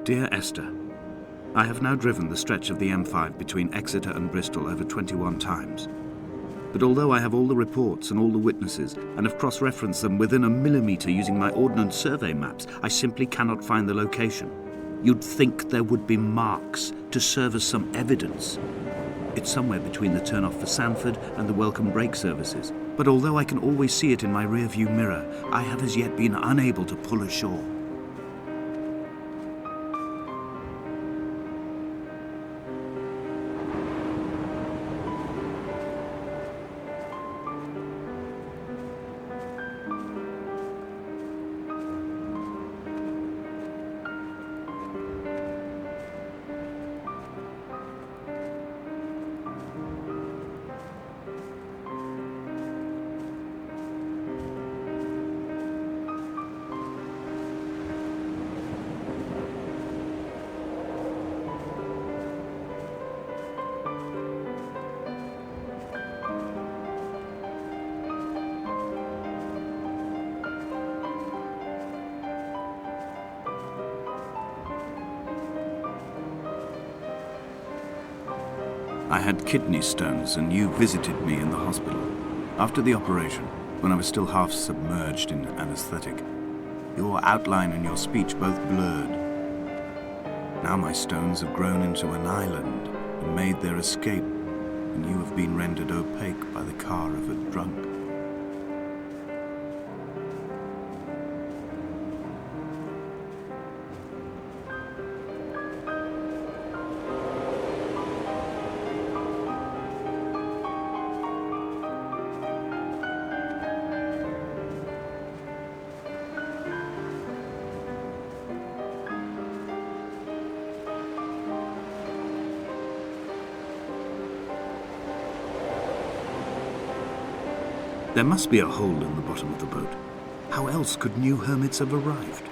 Dear Esther, I have now driven the stretch of the M5 between Exeter and Bristol over 21 times. But although I have all the reports and all the witnesses, and have cross-referenced them within a millimetre using my Ordnance Survey maps, I simply cannot find the location. You'd think there would be marks to serve as some evidence. It's somewhere between the turn-off for Sanford and the welcome brake services. But although I can always see it in my rear-view mirror, I have as yet been unable to pull ashore. I had kidney stones, and you visited me in the hospital. After the operation, when I was still half submerged in anesthetic, your outline and your speech both blurred. Now my stones have grown into an island and made their escape, and you have been rendered opaque by the car of a drunk. There must be a hole in the bottom of the boat. How else could new hermits have arrived?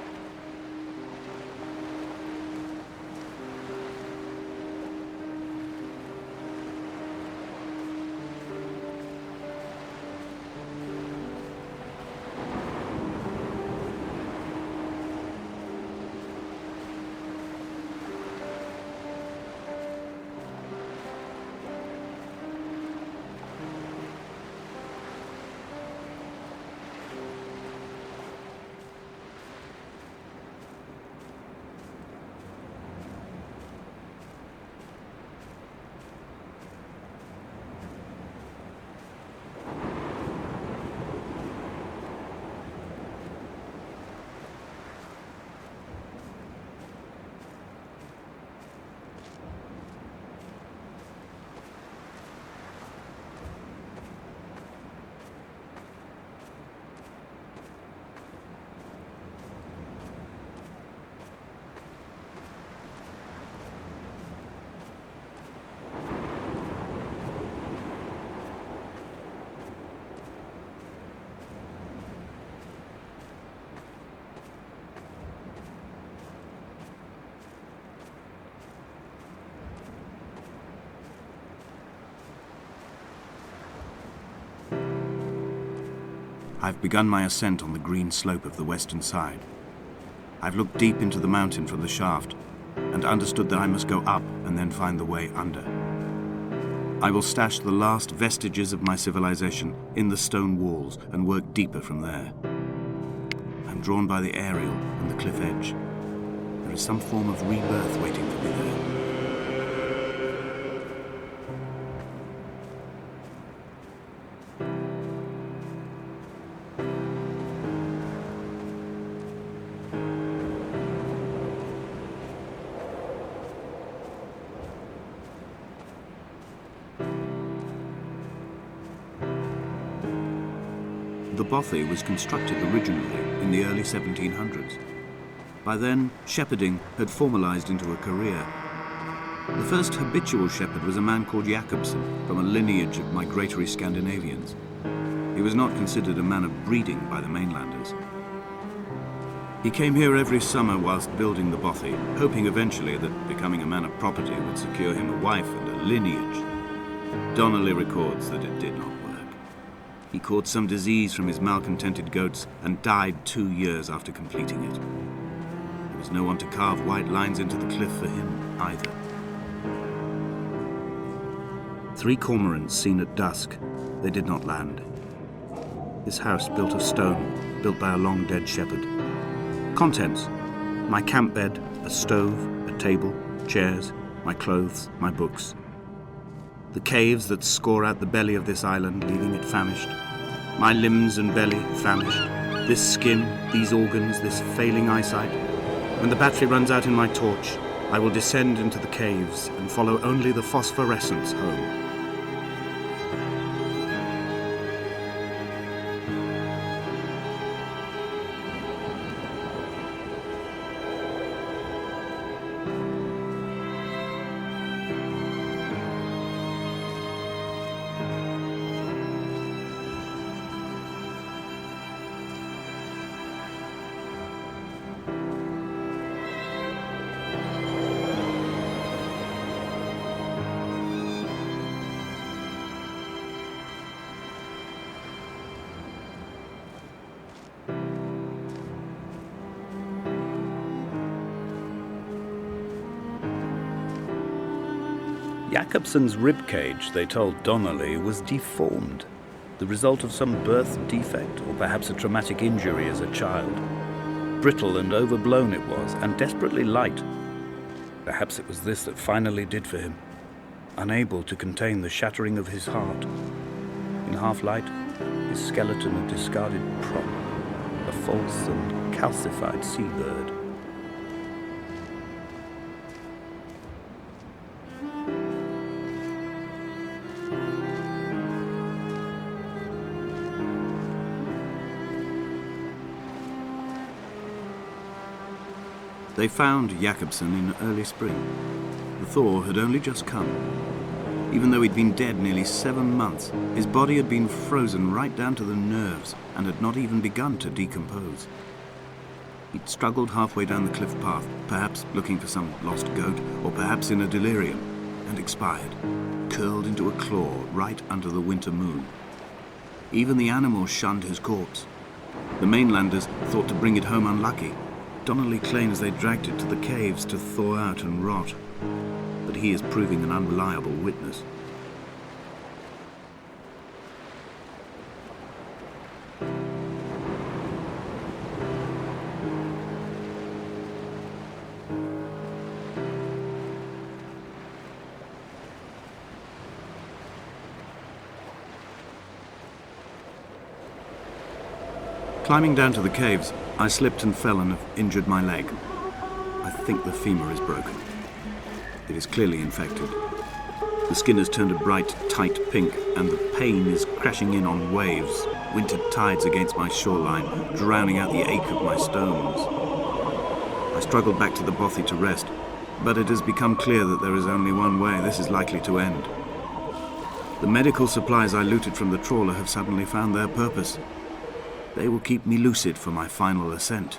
I've begun my ascent on the green slope of the western side. I've looked deep into the mountain from the shaft and understood that I must go up and then find the way under. I will stash the last vestiges of my civilization in the stone walls and work deeper from there. I'm drawn by the aerial and the cliff edge. There is some form of rebirth waiting for me there. The bothy was constructed originally in the early 1700s. By then, shepherding had formalized into a career. The first habitual shepherd was a man called Jacobson, from a lineage of migratory Scandinavians. He was not considered a man of breeding by the mainlanders. He came here every summer whilst building the bothy, hoping eventually that becoming a man of property would secure him a wife and a lineage. Donnelly records that it did not work. He caught some disease from his malcontented goats and died 2 years after completing it. It was no one to carve white lines into the cliff for him either. 3 cormorants seen at dusk. They did not land. This house built of stone, built by a long-dead shepherd. Contents: my camp bed, a stove, a table, chairs, my clothes, my books. The caves that score out the belly of this island, leaving it famished. My limbs and belly famished. This skin, these organs, this failing eyesight. When the battery runs out in my torch, I will descend into the caves and follow only the phosphorescence home. Jacobson's ribcage, they told Donnelly, was deformed, the result of some birth defect or perhaps a traumatic injury as a child. Brittle and overblown it was, and desperately light. Perhaps it was this that finally did for him, unable to contain the shattering of his heart. In half-light, his skeleton a discarded prop, a false and calcified seabird. They found Jacobson in early spring. The thaw had only just come. Even though he'd been dead nearly 7 months, his body had been frozen right down to the nerves and had not even begun to decompose. He'd struggled halfway down the cliff path, perhaps looking for some lost goat, or perhaps in a delirium, and expired, curled into a claw right under the winter moon. Even the animals shunned his corpse. The mainlanders thought to bring it home unlucky. Donnelly claims they dragged it to the caves to thaw out and rot, but he is proving an unreliable witness. Climbing down to the caves, I slipped and fell and have injured my leg. I think the femur is broken. It is clearly infected. The skin has turned a bright, tight pink, and the pain is crashing in on waves, winter tides against my shoreline, drowning out the ache of my stones. I struggled back to the bothy to rest, but it has become clear that there is only one way this is likely to end. The medical supplies I looted from the trawler have suddenly found their purpose. They will keep me lucid for my final ascent.